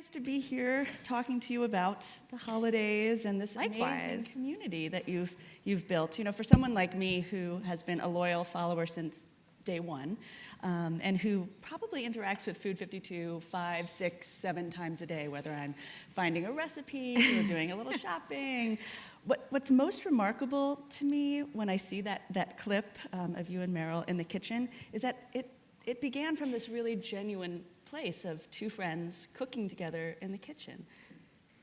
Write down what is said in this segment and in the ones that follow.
nice to be here talking to you about the holidays and this amazing community that you've built. You know, for someone like me who has been a loyal follower since day one, and who probably interacts with Food52 5, 6, 7 times a day, whether I'm finding a recipe or doing a little shopping. What's most remarkable to me when I see that clip of you and Meryl in the kitchen is that it began from this really genuine place of two friends cooking together in the kitchen.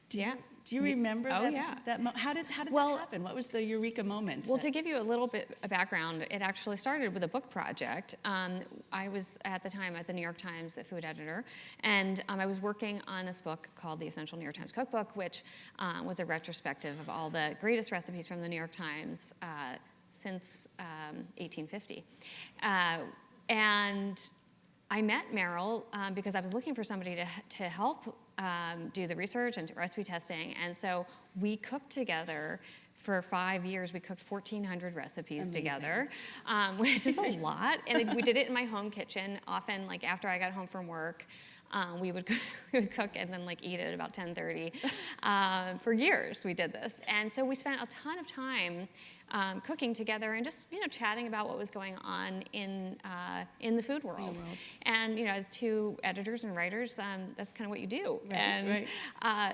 Do you remember that how did that happen? What was the Eureka moment? Well, to give you a little bit of background, it actually started with a book project. I was at the time at the New York Times, the food editor, and I was working on this book called The Essential New York Times Cookbook, which was a retrospective of all the greatest recipes from the New York Times since 1850. And I met Meryl because I was looking for somebody to help do the research and recipe testing, and so we cooked together for 5 years. We cooked 1,400 recipes together, which is a lot, and we did it in my home kitchen. Often, like after I got home from work, we would cook and then like eat at about 10:30. For years we did this, and so we spent a ton of time cooking together and just chatting about what was going on in the food world. And as two editors and writers, that's kind of what you do.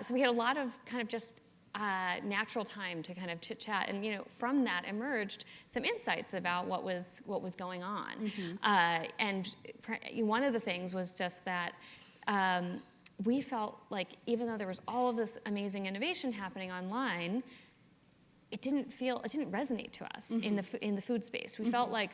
So we had a lot of kind of just natural time to kind of chit chat, and from that emerged some insights about what was going on. And one of the things was just that we felt like even though there was all of this amazing innovation happening online, it didn't resonate to us in the food space. We felt like,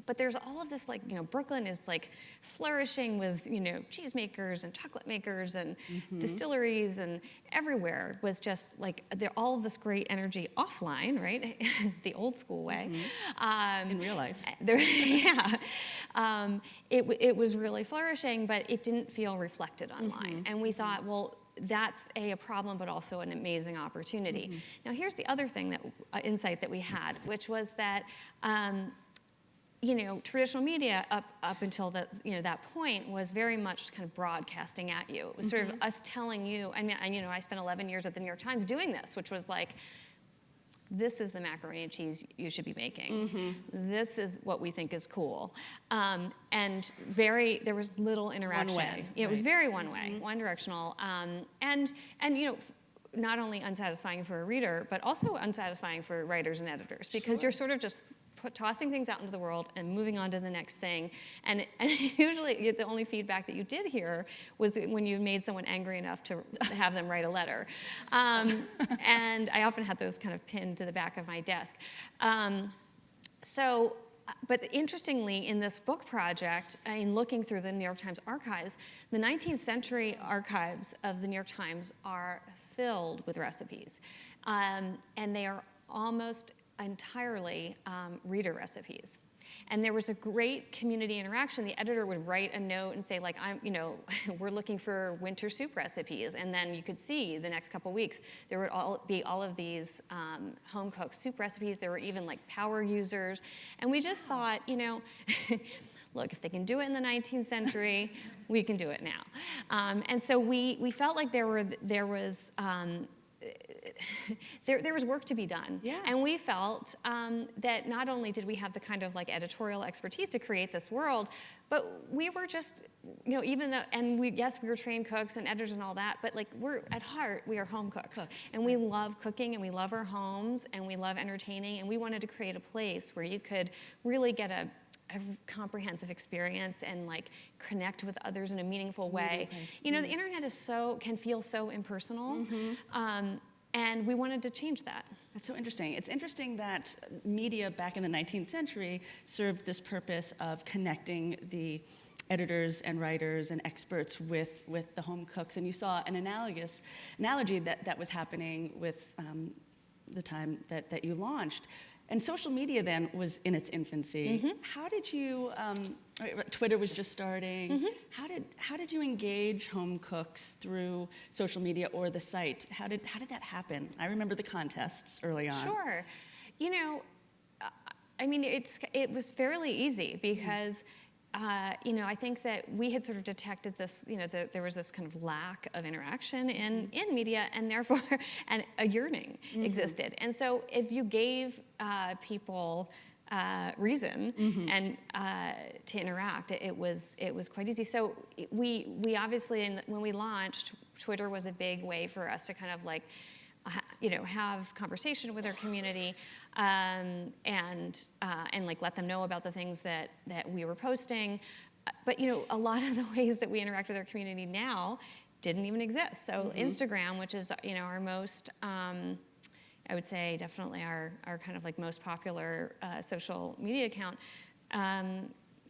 but there's all of this, like, Brooklyn is like flourishing with, cheesemakers and chocolate makers and distilleries, and everywhere was just like all of this great energy offline, right? The old school way. In real life. It was really flourishing, but it didn't feel reflected online. And we thought, well, that's a problem, but also an amazing opportunity. Now, here's the other thing insight that we had, which was that traditional media up until that point was very much kind of broadcasting at you. It was sort of us telling you. I mean, I spent 11 years at the New York Times doing this, which was like, this is the macaroni and cheese you should be making. This is what we think is cool. And there was little interaction. One way. It was very one way, one directional. And not only unsatisfying for a reader, but also unsatisfying for writers and editors, because you're sort of just tossing things out into the world and moving on to the next thing. And usually the only feedback that you did hear was when you made someone angry enough to have them write a letter. And I often had those kind of pinned to the back of my desk. But interestingly, in this book project, in looking through the New York Times archives, the 19th century archives of the New York Times are filled with recipes. And they are almost entirely reader recipes. And there was a great community interaction. The editor would write a note and say, like, we're looking for winter soup recipes. And then you could see the next couple weeks, there would be all of these home-cooked soup recipes. There were even like power users. And we just thought, look, if they can do it in the 19th century, we can do it now. And so we felt like there was work to be done. And we felt that not only did we have the kind of like editorial expertise to create this world, but we were just, even though, and we were trained cooks and editors and all that, but like at heart, we are home cooks. And we love cooking, and we love our homes, and we love entertaining, and we wanted to create a place where you could really get a comprehensive experience and like connect with others in a meaningful way. The internet can feel so impersonal. And we wanted to change that. That's so interesting. It's interesting that media back in the 19th century served this purpose of connecting the editors and writers and experts with the home cooks. And you saw an analogy that was happening with the time that you launched. And social media then was in its infancy. How did you, Twitter was just starting. How did you engage home cooks through social media or the site? How did that happen? I remember the contests early on. Sure. I mean, it was fairly easy because I think that we had sort of detected this, there was this kind of lack of interaction in media, and therefore, and a yearning existed. And so if you gave people reason and to interact, it was quite easy. So we obviously, when we launched, Twitter was a big way for us to kind of like, have conversation with our community, and like let them know about the things that we were posting. But a lot of the ways that we interact with our community now didn't even exist. So Instagram, which is our most, I would say definitely our kind of like most popular social media account,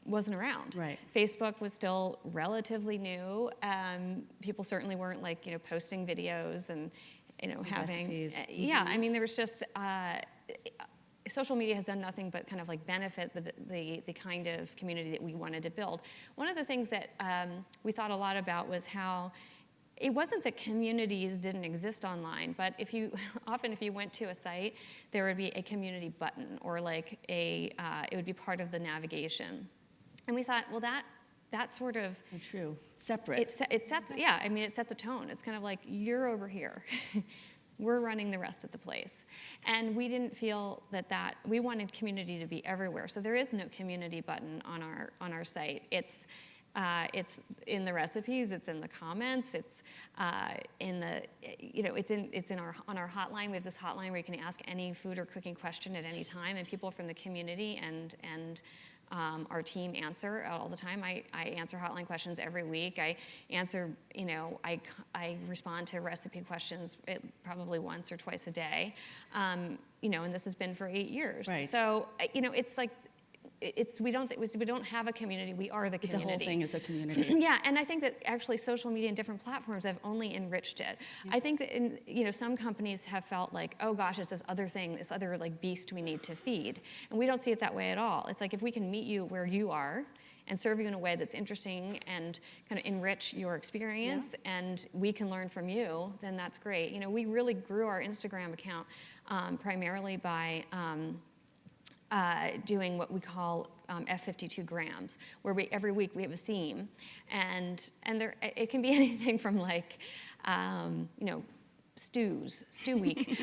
wasn't around. Right. Facebook was still relatively new. People certainly weren't like posting videos and having recipes. I mean, there was just social media has done nothing but kind of like benefit the kind of community that we wanted to build. One of the things that we thought a lot about was how it wasn't that communities didn't exist online, but if you went to a site, there would be a community button, or like it would be part of the navigation. And we thought, well, that sort of So true. Separate. it sets it sets a tone. It's kind of like, you're over here. We're running the rest of the place. And we didn't feel that we wanted community to be everywhere. So there is no community button on our site. It's in the recipes, it's in the comments, it's in the, it's in on our hotline. We have this hotline where you can ask any food or cooking question at any time, and people from the community and our team answer all the time. I answer hotline questions every week. I answer, I respond to recipe questions probably once or twice a day. And this has been for 8 years. Right. So, it's like, we don't have a community. We are the community. The whole thing is a community. Yeah, and I think that actually social media and different platforms have only enriched it. I think that some companies have felt like, oh gosh, it's this other thing, this other like beast we need to feed, and we don't see it that way at all. It's like, if we can meet you where you are and serve you in a way that's interesting and kind of enrich your experience, and we can learn from you, then that's great. We really grew our Instagram account primarily by doing what we call F52 grams, where every week we have a theme, and it can be anything from like, stew week,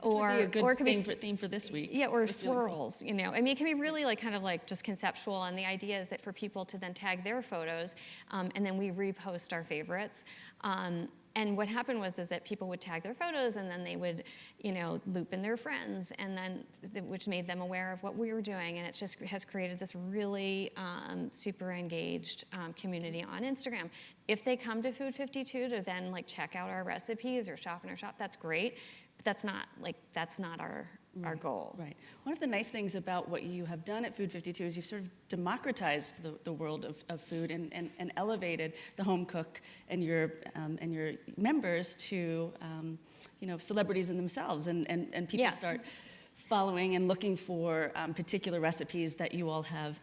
or it could be theme theme for this week. Yeah, or swirls. I mean, it can be really like kind of like just conceptual, and the idea is that for people to then tag their photos, and then we repost our favorites. And what happened was that people would tag their photos, and then they would, loop in their friends, and then which made them aware of what we were doing, and it just has created this really super engaged community on Instagram. If they come to Food52 to then like check out our recipes or shop in our shop, that's great, but that's not our goal. Right. One of the nice things about what you have done at Food52 is you've sort of democratized the world of food and elevated the home cook and your members to celebrities in themselves, and people start following and looking for particular recipes that you all have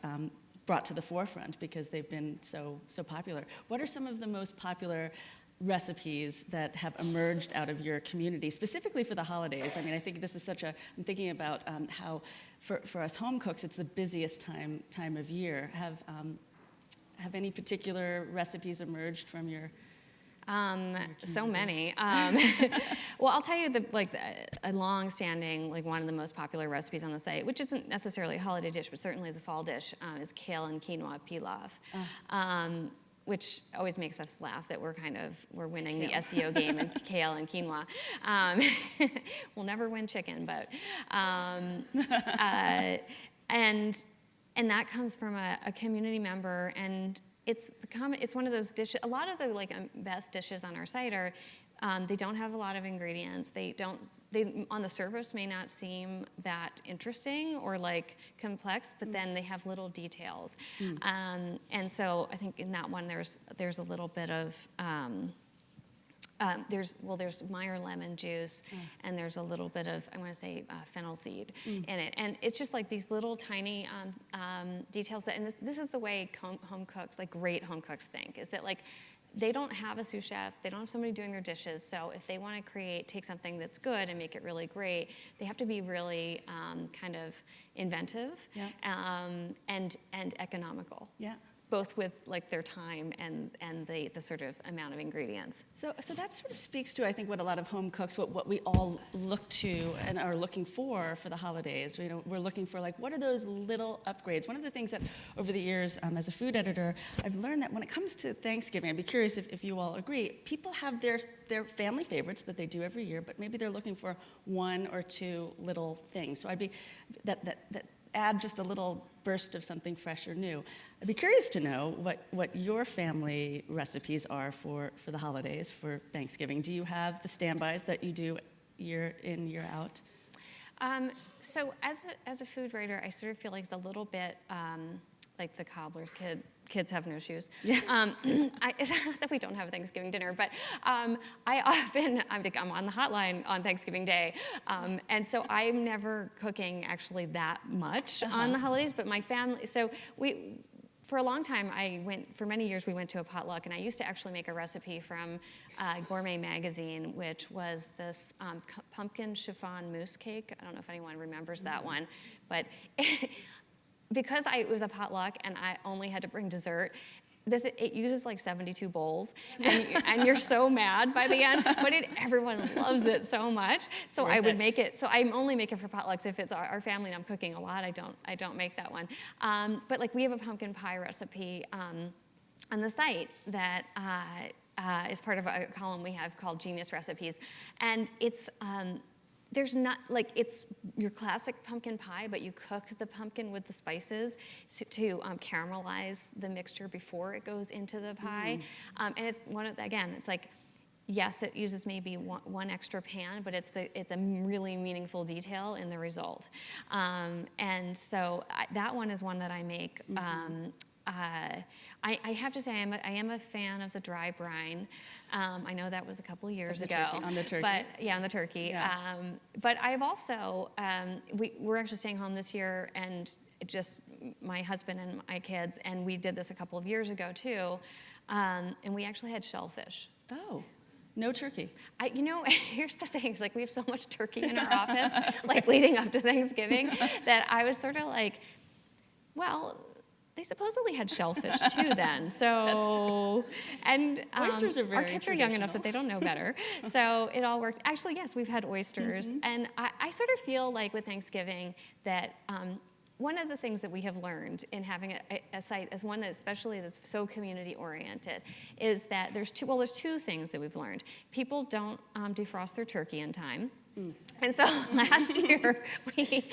brought to the forefront because they've been so popular. What are some of the most popular recipes that have emerged out of your community, specifically for the holidays? I mean, I think this is I'm thinking about how for us home cooks, it's the busiest time of year. Have any particular recipes emerged from your so many. Well, I'll tell you a long-standing, one of the most popular recipes on the site, which isn't necessarily a holiday dish, but certainly is a fall dish, is kale and quinoa pilaf. Which always makes us laugh that we're winning the SEO game in kale and quinoa. We'll never win chicken, but and that comes from a community member, and it's one of those dishes. A lot of the best dishes on our site are. They don't have a lot of ingredients. They on the surface may not seem that interesting or complex, but then they have little details. And so I think in that one there's a little bit of there's Meyer lemon juice, and there's a little bit of, I want to say, fennel seed in it, and it's just these little tiny details and this is the way home cooks, great home cooks, think, is that they don't have a sous chef, they don't have somebody doing their dishes, so if they want to take something that's good and make it really great, they have to be really kind of inventive and economical. Yeah. Both with like their time and the sort of amount of ingredients. So that sort of speaks to, I think, what a lot of home cooks, what we all look to and are looking for the holidays. We're looking for, like, what are those little upgrades? One of the things that over the years as a food editor, I've learned that when it comes to Thanksgiving, I'd be curious if you all agree, people have their family favorites that they do every year, but maybe they're looking for one or two little things. So that add just a little burst of something fresh or new. I'd be curious to know what your family recipes are for the holidays, for Thanksgiving. Do you have the standbys that you do year in, year out? So as a food writer, I sort of feel like it's a little bit like the cobbler's kid. Kids have no shoes. Yeah. It's not that we don't have a Thanksgiving dinner, but I'm on the hotline on Thanksgiving Day. And so I'm never cooking actually that much on the holidays, but my family, for a long time, for many years, we went to a potluck, and I used to actually make a recipe from Gourmet Magazine, which was this pumpkin chiffon mousse cake. I don't know if anyone remembers that one, but because it was a potluck and I only had to bring dessert, it uses like 72 bowls, and you're so mad by the end, but everyone loves it so much. So I would make it. So I only make it for potlucks if it's our family and I'm cooking a lot. I don't make that one. But like we have a pumpkin pie recipe on the site that is part of a column we have called Genius Recipes, and it's. There's not, like, it's your classic pumpkin pie, but you cook the pumpkin with the spices to caramelize the mixture before it goes into the pie. And it's it's like, yes, it uses maybe one extra pan, but it's a really meaningful detail in the result. And so that one is one that I make. I have to say, I am a fan of the dry brine. I know that was a couple of years ago. On the turkey. But, yeah, on the turkey. Yeah. But I've also, we're actually staying home this year, and just my husband and my kids, and we did this a couple of years ago, too, and we actually had shellfish. Oh. No turkey. Here's the thing. Like, we have so much turkey in our office, like, leading up to Thanksgiving, that I was sort of like, well, they supposedly had shellfish too then. So, that's true. And oysters are very our kids are young enough that they don't know better. So it all worked. Actually, yes, we've had oysters. And I sort of feel like with Thanksgiving that one of the things that we have learned in having a site as one that especially that's so community oriented is that there's two things that we've learned. People don't defrost their turkey in time. And so last year, we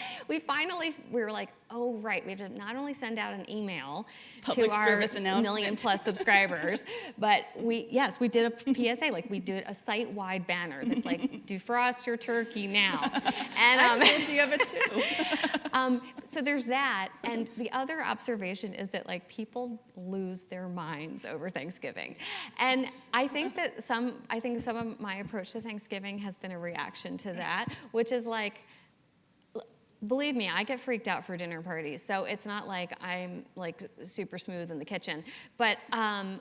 were like, oh, right, we have to not only send out an email to our million-plus subscribers, but we did a PSA, like we did a site-wide banner that's like, defrost your turkey now. And I'm guilty of it too. So there's that, and the other observation is that like people lose their minds over Thanksgiving, and I think some of my approach to Thanksgiving has been a reaction to that, which is like, believe me, I get freaked out for dinner parties, so it's not like I'm like super smooth in the kitchen, but I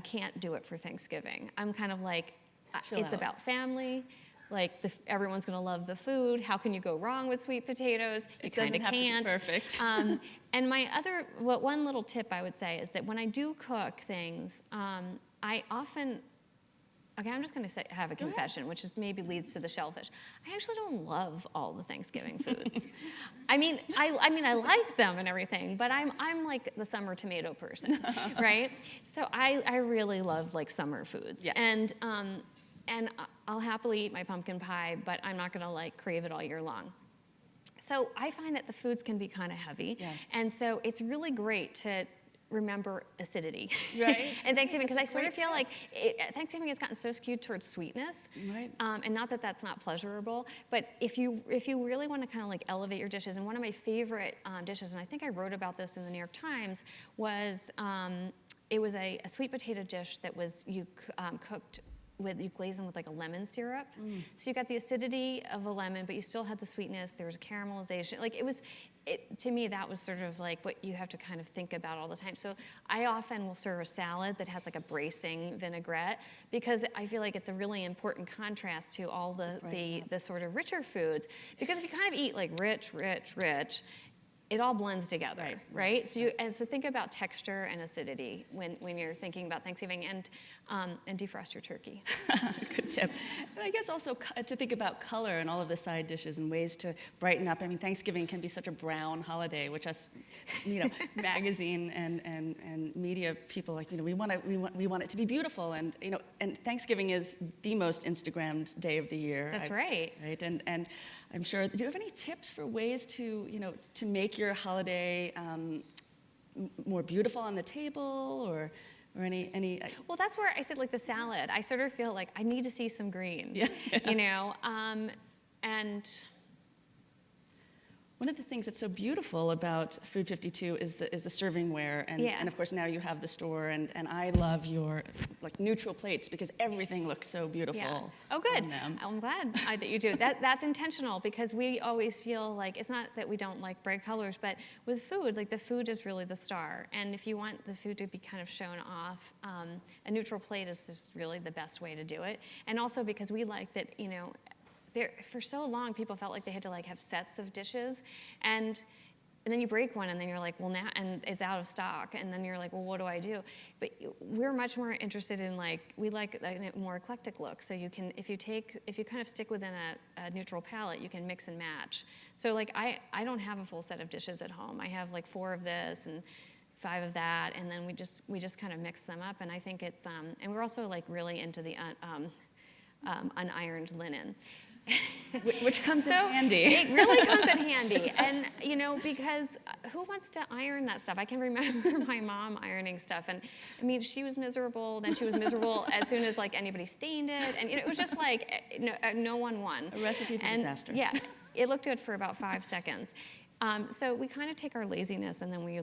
can't do it for Thanksgiving. I'm kind of like, it's about family. Like everyone's gonna love the food. How can you go wrong with sweet potatoes? You kind of can't. Perfect. And one little tip I would say is that when I do cook things, I often. Okay, I'm just going to have a confession, which is maybe leads to the shellfish. I actually don't love all the Thanksgiving foods. I mean, I like them and everything, but I'm like the summer tomato person, right? So I really love like summer foods, and I'll happily eat my pumpkin pie, but I'm not going to like crave it all year long. So I find that the foods can be kind of heavy, and so it's really great to remember acidity and Thanksgiving, because I sort of feel like Thanksgiving has gotten so skewed towards sweetness, and not that that's not pleasurable, but if you really want to kind of like elevate your dishes, and one of my favorite dishes, and I think I wrote about this in the New York Times, was it was a sweet potato dish that was cooked you glaze them with like a lemon syrup. So you got the acidity of a lemon, but you still had the sweetness. There was caramelization. Like to me, that was sort of like what you have to kind of think about all the time. So I often will serve a salad that has like a bracing vinaigrette because I feel like it's a really important contrast to all the sort of richer foods. Because if you kind of eat like rich, it all blends together, right? So so think about texture and acidity when you're thinking about Thanksgiving, and defrost your turkey. Good tip. And I guess also to think about color and all of the side dishes and ways to brighten up. I mean, Thanksgiving can be such a brown holiday, which us, magazine and media people we want it to be beautiful, and and Thanksgiving is the most Instagrammed day of the year. That's right. Right, and I'm sure. Do you have any tips for ways to to make your holiday more beautiful on the table, or any? Well, that's where I said like the salad. I sort of feel like I need to see some green. Yeah. And one of the things that's so beautiful about Food 52 is the servingware, and of course now you have the store, and I love your neutral plates because everything looks so beautiful. Yeah. Oh, good. I'm glad that you do. That's intentional because we always feel like it's not that we don't like bright colors, but with food, the food is really the star, and if you want the food to be kind of shown off, a neutral plate is just really the best way to do it, and also because we like that for so long, people felt like they had to have sets of dishes, and then you break one, and then you're like, well, now, and it's out of stock, and then you're like, well, what do I do? But we're much more interested in we like a more eclectic look. So you can, if you kind of stick within a neutral palette, you can mix and match. So I don't have a full set of dishes at home. I have 4 of this and 5 of that, and then we just kind of mix them up, and I think it's and we're also really into the unironed linen. Which comes in handy. It really comes in handy. And, because who wants to iron that stuff? I can remember my mom ironing stuff. And, I mean, she was miserable. Then she was miserable as soon as, anybody stained it. And, it was just no one won. A recipe for disaster. Yeah. It looked good for about 5 seconds. So we kind of take our laziness and then we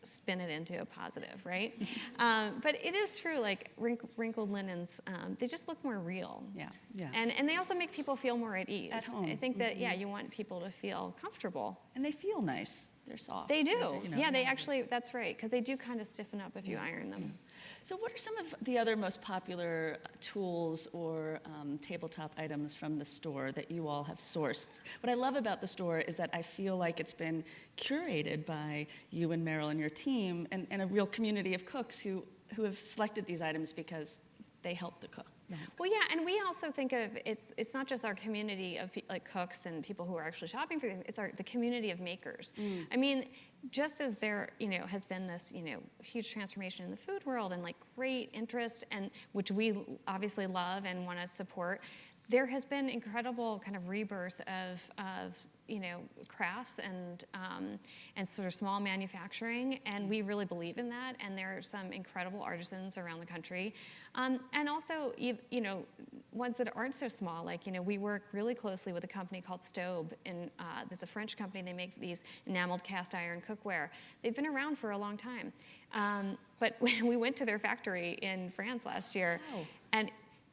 spin it into a positive, right? But it is true, wrinkled linens, they just look more real. Yeah. And they also make people feel more at ease. At home. I think that, you want people to feel comfortable. And they feel nice. They're soft. They do. They actually, that's right, because they do kind of stiffen up if you iron them. So what are some of the other most popular tools or tabletop items from the store that you all have sourced? What I love about the store is that I feel like it's been curated by you and Meryl and your team, and a real community of cooks who have selected these items because they help the cook. Well, yeah, and we also think of it's not just our community of cooks and people who are actually shopping for things. It's the community of makers. I mean, just as there has been this huge transformation in the food world and great interest, and which we obviously love and want to support, there has been incredible kind of rebirth of crafts and sort of small manufacturing, and we really believe in that. And there are some incredible artisans around the country, and also ones that aren't so small. We work really closely with a company called Stobe, and there's a French company. They make these enameled cast iron cookware. They've been around for a long time, but when we went to their factory in France last year, and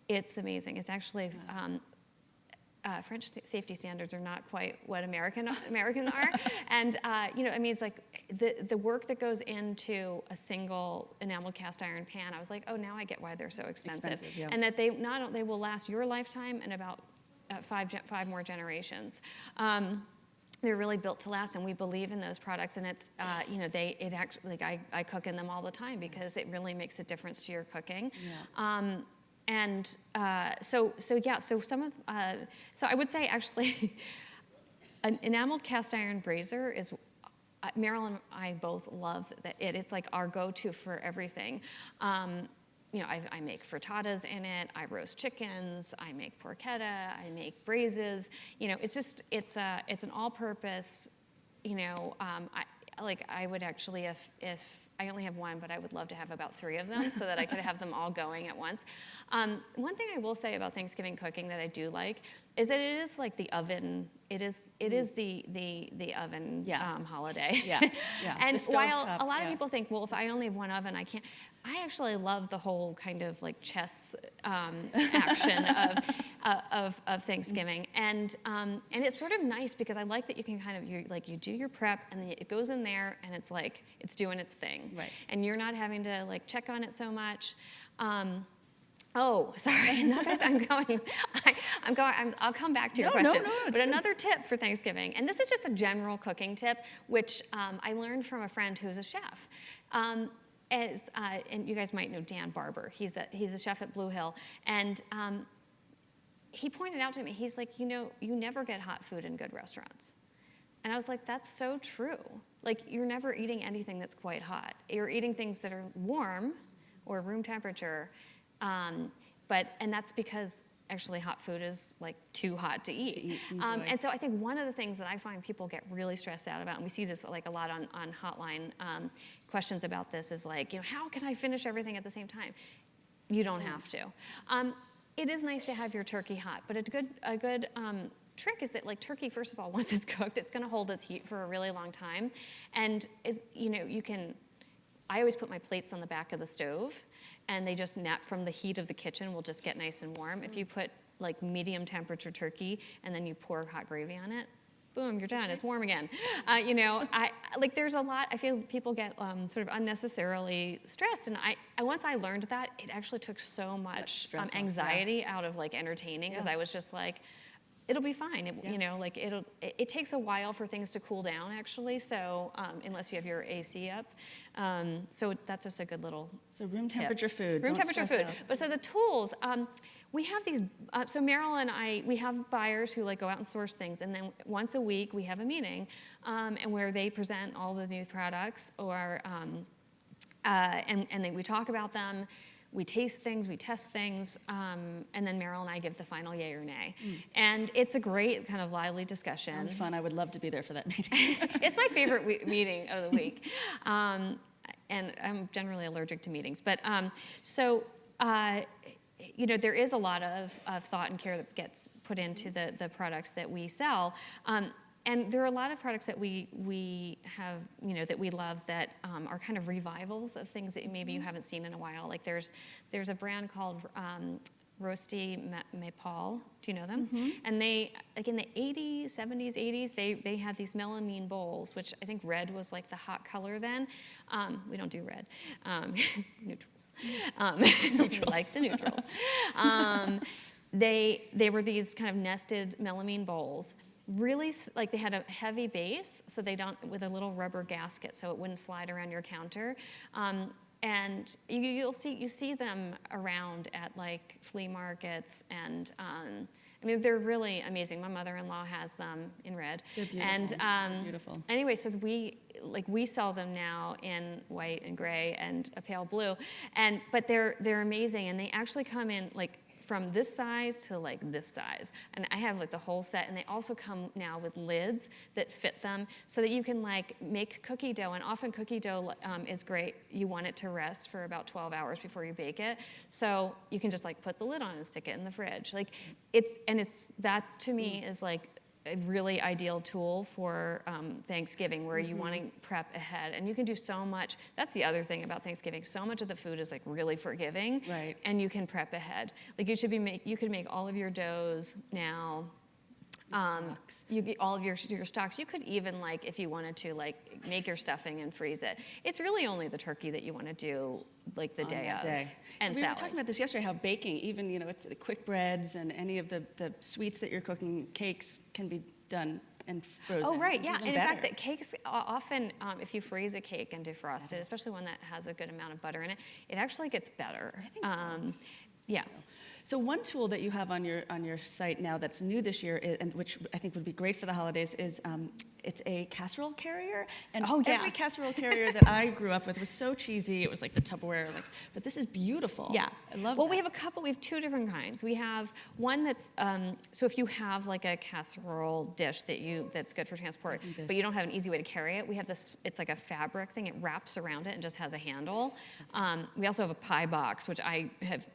it's amazing. It's actually French safety standards are not quite what American are, and I mean, it's the work that goes into a single enameled cast iron pan. I was like, oh, now I get why they're so expensive. Yeah. And that they will last your lifetime and about 5 more generations. They're really built to last, and we believe in those products. And it's, I cook in them all the time because it really makes a difference to your cooking. Yeah. So I would say actually, an enameled cast iron brazier is, Meryl and I both love that it's our go-to for everything. I make frittatas in it, I roast chickens, I make porchetta, I make braises. It's an all-purpose, I would actually, if I only have one, but I would love to have about 3 of them so that I could have them all going at once. One thing I will say about Thanksgiving cooking that I do like is that it is like the oven. It is the oven holiday. Yeah, yeah. And The while stovetop, a lot of yeah. people think, well, if I only have one oven, I can't. I actually love the whole kind of like chess action of Thanksgiving, and it's sort of nice because I like that you can kind of you do your prep and then it goes in there and it's like it's doing its thing, Right. and you're not having to like check on it so much. Oh, sorry. I'll come back to your question. No, but another tip for Thanksgiving, and this is just a general cooking tip, which I learned from a friend who's a chef. And you guys might know Dan Barber. He's a chef at Blue Hill, and he pointed out to me. He's like, you never get hot food in good restaurants. And I was like, that's so true. Like, you're never eating anything that's quite hot. You're eating things that are warm or room temperature. And that's because actually hot food is like too hot to eat. And so I think one of the things that I find people get really stressed out about, and we see this like a lot on hotline questions about this, is like, how can I finish everything at the same time? You don't have to. It is nice to have your turkey hot, but a good trick is that like turkey, first of all, once it's cooked, it's going to hold its heat for a really long time, and you can. I always put my plates on the back of the stove, and they just from the heat of the kitchen will just get nice and warm. If you put like medium temperature turkey and then you pour hot gravy on it, boom, you're done. It's warm again. There's a lot. I feel people get sort of unnecessarily stressed, and once I learned that, it actually took so much anxiety out of like entertaining, because I was just like, it'll be fine. It takes a while for things to cool down, actually. So unless you have your AC up, so that's just a good little. So room temperature food. Room temperature food. But so the tools, we have these. So Meryl and I, we have buyers who like go out and source things, and then once a week we have a meeting, and where they present all the new products, or and then we talk about them. We taste things, we test things, and then Meryl and I give the final yay or nay. And it's a great kind of lively discussion. Sounds fun. I would love to be there for that meeting. It's my favorite meeting of the week. And I'm generally allergic to meetings. But there is a lot of thought and care that gets put into the products that we sell. And there are a lot of products that we have, that we love, that are kind of revivals of things that maybe you haven't seen in a while. Like there's a brand called Roasty Maple. Do you know them? And they, like in the 80s, 70s, 80s, they had these melamine bowls, which I think red was like the hot color then. We don't do red. Neutrals. We like the neutrals. They were these kind of nested melamine bowls. Really, like they had a heavy base, so with a little rubber gasket, so it wouldn't slide around your counter. And you see them around at like flea markets, and they're really amazing. My mother-in-law has them in red. They're beautiful. And beautiful. Anyway, so we sell them now in white and gray and a pale blue, but they're amazing, and they actually come in like from this size to like this size. And I have like the whole set, and they also come now with lids that fit them so that you can like make cookie dough. And often cookie dough is great. You want it to rest for about 12 hours before you bake it. So you can just like put the lid on and stick it in the fridge. Like that's to me is like a really ideal tool for Thanksgiving, where you want to prep ahead, and you can do so much. That's the other thing about Thanksgiving. So much of the food is like really forgiving, right? And you can prep ahead. Like you could make all of your doughs now. You get all of your stocks. You could even, like, if you wanted to, like, make your stuffing and freeze it. It's really only the turkey that you want to do, like, the day of. And we salad. were talking about this yesterday, how baking, even, it's the quick breads and any of the sweets that you're cooking, cakes can be done and frozen. Oh, right, yeah. And in fact, that cakes often, if you freeze a cake and defrost it, especially one that has a good amount of butter in it, it actually gets better. I think so. Yeah. So one tool that you have on your site now that's new this year, and which I think would be great for the holidays, is it's a casserole carrier. And every casserole carrier that I grew up with was so cheesy. It was like the Tupperware, but this is beautiful. Yeah, I love. Well, that. we have two different kinds. We have one that's so if you have like a casserole dish that's good for transport, but you don't have an easy way to carry it, we have this. It's like a fabric thing. It wraps around it and just has a handle. We also have a pie box, which I have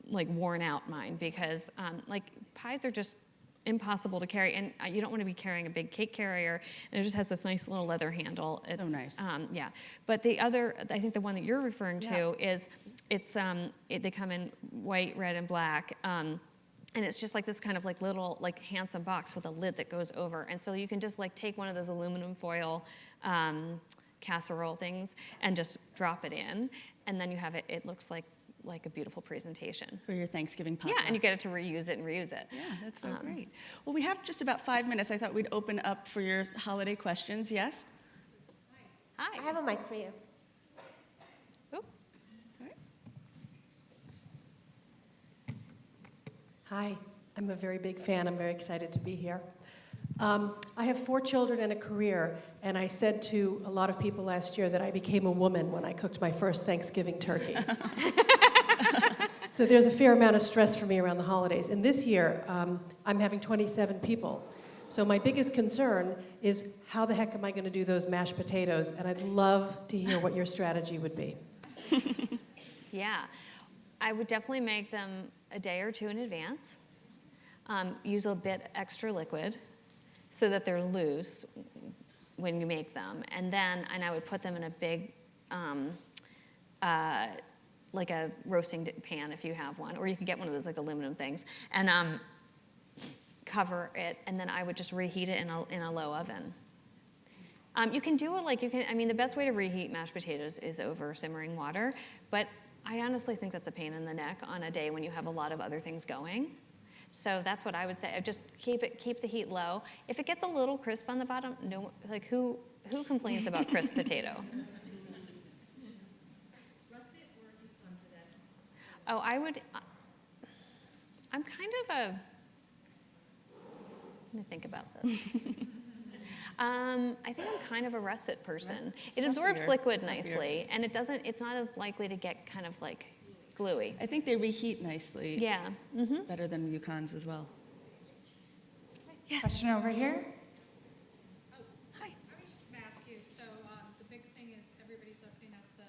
like worn out mine, because like pies are just impossible to carry, and you don't want to be carrying a big cake carrier, and it just has this nice little leather handle. So nice. Yeah, but the other, I think the one that you're referring to is, they come in white, red, and black, and it's just like this kind of like little like handsome box with a lid that goes over, and so you can just like take one of those aluminum foil casserole things and just drop it in, and then you have it. It looks like a beautiful presentation. For your Thanksgiving potluck. Yeah, and you get it to reuse it and reuse it. Yeah, that's so great. Well, we have just about 5 minutes. I thought we'd open up for your holiday questions. Yes? Hi. I have a mic for you. Oh, All right. Hi, I'm a very big fan. I'm very excited to be here. I have 4 children and a career, and I said to a lot of people last year that I became a woman when I cooked my first Thanksgiving turkey. So there's a fair amount of stress for me around the holidays. And this year, I'm having 27 people. So my biggest concern is how the heck am I going to do those mashed potatoes? And I'd love to hear what your strategy would be. yeah. I would definitely make them a day or 2 in advance. Use a bit extra liquid so that they're loose when you make them. And I would put them in a big, like a roasting pan if you have one, or you could get one of those like aluminum things, and cover it, and then I would just reheat it in a low oven. You can do it I mean, the best way to reheat mashed potatoes is over simmering water, but I honestly think that's a pain in the neck on a day when you have a lot of other things going. So that's what I would say. Just keep the heat low. If it gets a little crisp on the bottom, no, like who complains about crisp potato? Oh, I'm kind of a, let me think about this. I think I'm kind of a russet person. It absorbs liquid nicely, and it's not as likely to get kind of like gluey. I think they reheat nicely. Yeah. Mm-hmm. Better than Yukons as well. Yes. Question over here. Hi. I was just going to ask you, so the big thing is everybody's opening up the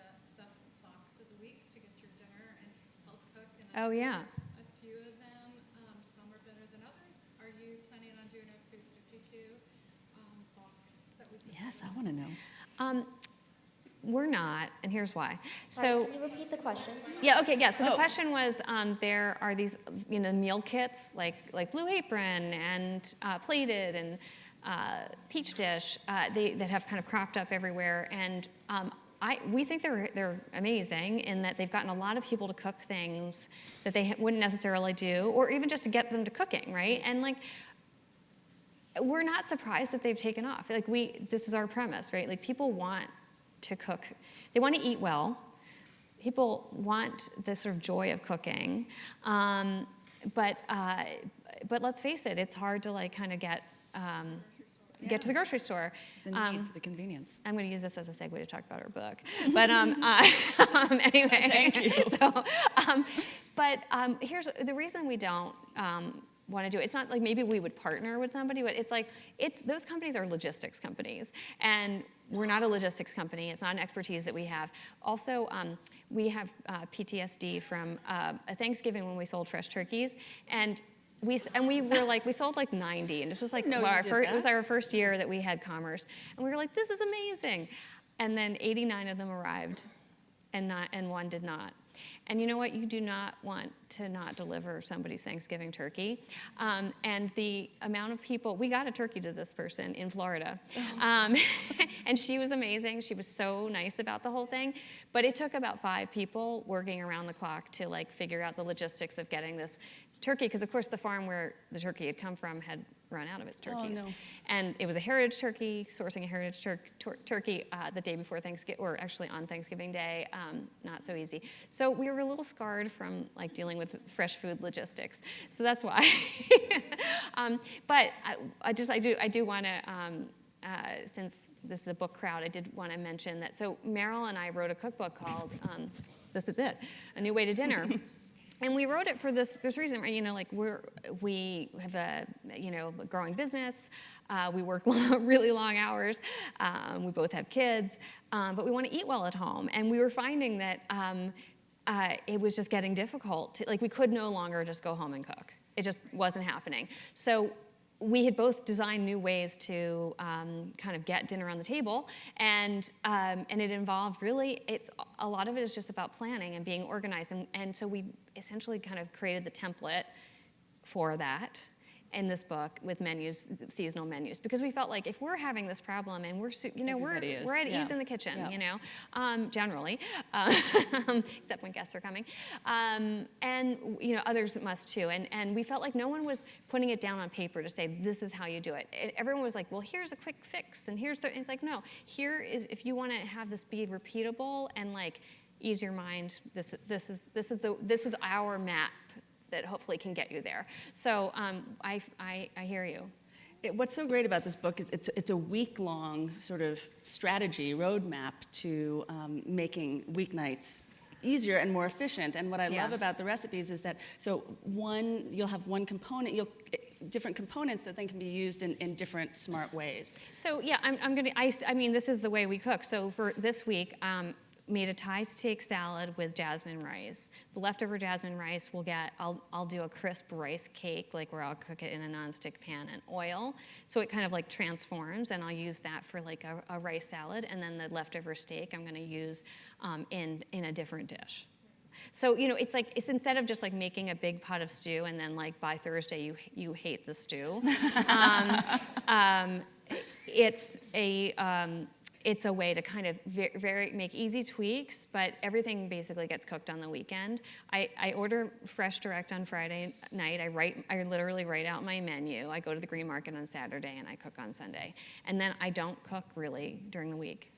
box of the week to get your dinner and help cook. And Oh, yeah. a few of them, some are better than others. Are you planning on doing a Food52 box that we could Yes, I want to know. We're not, and here's why. Sorry, can you repeat the question? Yeah, okay, yeah. So the question was, there are these, meal kits like Blue Apron and Plated and Peach Dish that have kind of cropped up everywhere, and we think they're amazing in that they've gotten a lot of people to cook things that they wouldn't necessarily do, or even just to get them to cooking, right? And we're not surprised that they've taken off. This is our premise, right? Like, people want to cook. They want to eat well. People want the sort of joy of cooking. But let's face it, it's hard to kind of get to the grocery store. There's a need for the convenience. I'm going to use this as a segue to talk about our book. But anyway. Thank you. Here's the reason we don't want to do it. It's not like maybe we would partner with somebody, but those companies are logistics companies, and we're not a logistics company. It's not an expertise that we have. Also, we have PTSD from a Thanksgiving when we sold fresh turkeys, and we sold 90, and this was it was our first year that we had commerce, and we were like, this is amazing, and then 89 of them arrived, and 1 did not. And you know what? You do not want to not deliver somebody's Thanksgiving turkey. And the amount of people, we got a turkey to this person in Florida. And she was amazing. She was so nice about the whole thing. But it took about 5 people working around the clock to figure out the logistics of getting this turkey, because of course the farm where the turkey had come from had run out of its turkeys. Oh, no. And it was a heritage turkey, sourcing a heritage turkey the day before Thanksgiving, or actually on Thanksgiving Day, not so easy. So we were a little scarred from dealing with fresh food logistics. So that's why. But I do want to, since this is a book crowd, I did want to mention that. So Meryl and I wrote a cookbook called, this is it, A New Way to Dinner. And we wrote it for this reason, right? We have a growing business. We work really long hours. We both have kids, but we want to eat well at home. And we were finding that it was just getting difficult. We could no longer just go home and cook. it just wasn't happening. So we had both designed new ways to kind of get dinner on the table, and it involved really, a lot of it is just about planning and being organized, and so we essentially kind of created the template for that in this book with menus, seasonal menus, because we felt like if we're having this problem and we're at ease in the kitchen, generally, except when guests are coming, and others must too, and we felt like no one was putting it down on paper to say this is how you do it. Everyone was like, well, here's a quick fix, and and it's like, no, here is, if you want to have this be repeatable and like ease your mind, this is our map that hopefully can get you there. So I hear you. What's so great about this book is it's a week-long sort of strategy roadmap to making weeknights easier and more efficient. And what I love about the recipes is that you'll have one component, different components that then can be used in different smart ways. So yeah, I mean, this is the way we cook. So for this week, made a Thai steak salad with jasmine rice. The leftover jasmine rice I'll do a crisp rice cake, like where I'll cook it in a nonstick pan and oil. So it kind of like transforms, and I'll use that for like a rice salad. And then the leftover steak I'm gonna use in a different dish. So, it's instead of just like making a big pot of stew and then like by Thursday you hate the stew, it's a way to kind of make easy tweaks, but everything basically gets cooked on the weekend. I order fresh direct on Friday night. I literally write out my menu. I go to the Green Market on Saturday and I cook on Sunday. And then I don't cook really during the week.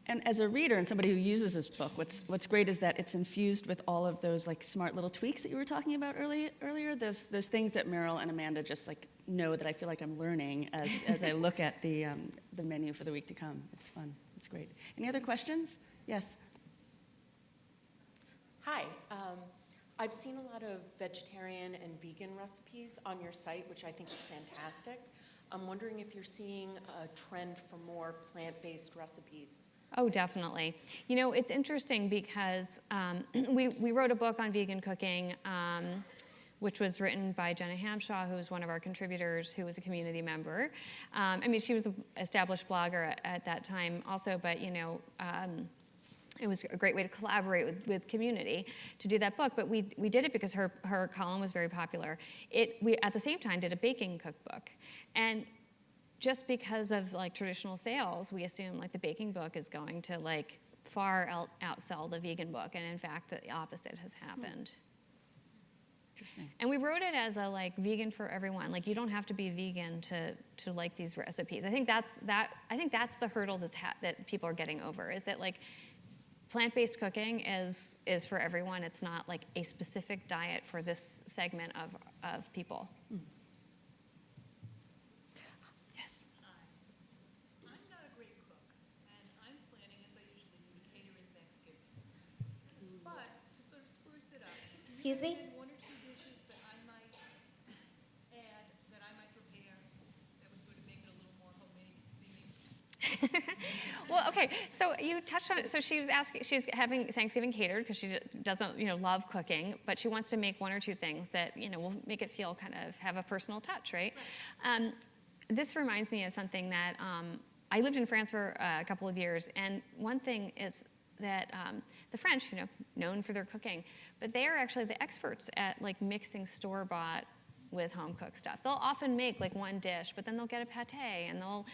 And as a reader and somebody who uses this book, what's great is that it's infused with all of those like smart little tweaks that you were talking about earlier. Those things that Meryl and Amanda just like know that I feel like I'm learning as I look at the menu for the week to come. It's fun. It's great. Any other questions? Yes. Hi. I've seen a lot of vegetarian and vegan recipes on your site, which I think is fantastic. I'm wondering if you're seeing a trend for more plant-based recipes. Oh, definitely. It's interesting because we wrote a book on vegan cooking, which was written by Jenna Hamshaw, who was one of our contributors, who was a community member. She was an established blogger at that time also, but it was a great way to collaborate with community to do that book. But we did it because her column was very popular. We at the same time did a baking cookbook, and just because of like traditional sales, we assume like the baking book is going to like far outsell the vegan book, and in fact the opposite has happened. Interesting. And we wrote it as a like vegan for everyone. Like you don't have to be vegan to like these recipes. I think that's the hurdle that people are getting over, is that like plant-based cooking is for everyone. It's not like a specific diet for this segment of people. Excuse me? One or two dishes that I might add, that I might prepare, that would sort of make it a little more homemade seeming. Well, okay, so you touched on it. So she's having Thanksgiving catered because she doesn't, love cooking, but she wants to make one or two things that, will make it feel kind of have a personal touch, right? This reminds me of something that I lived in France for a couple of years, and one thing is that the French, known for their cooking, but they are actually the experts at like mixing store-bought with home-cooked stuff. They'll often make like one dish, but then they'll get a pate, and they'll,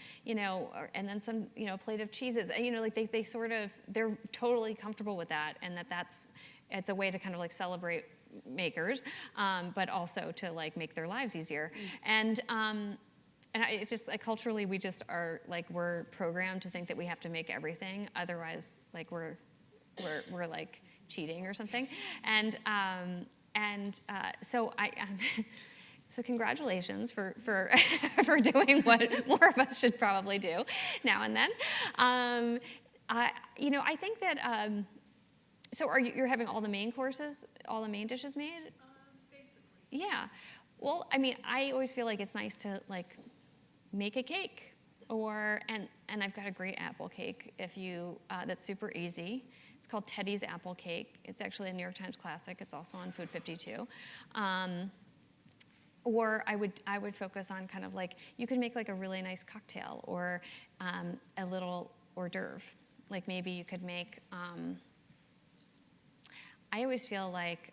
and then some, plate of cheeses. Like they're totally comfortable with that, and it's a way to kind of like celebrate makers, but also to like make their lives easier. And it's just like culturally, we just are like we're programmed to think that we have to make everything, otherwise like we're like cheating or something. And so so congratulations for for doing what more of us should probably do now and then. I think that so you're having all the main courses, all the main dishes made? Basically. Yeah. Well, I always feel like it's nice to like make a cake, and I've got a great apple cake that's super easy. It's called Teddy's Apple Cake. It's actually a New York Times classic. It's also on Food52. Or I would focus on kind of like, you could make like a really nice cocktail or a little hors d'oeuvre. Like maybe you could make, I always feel like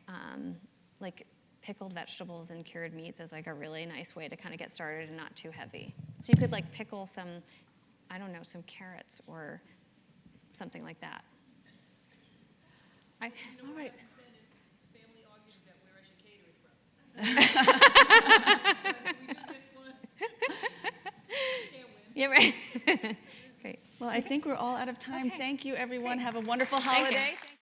pickled vegetables and cured meats is like a really nice way to kind of get started and not too heavy. So you could like pickle some, I don't know, some carrots or something like that. All right. Then is family argued about where I should cater it from. So we do this one. Can't win. Yeah, right. Great. Well, I think we're all out of time. Okay. Thank you, everyone. Great. Have a wonderful Thank you. holiday.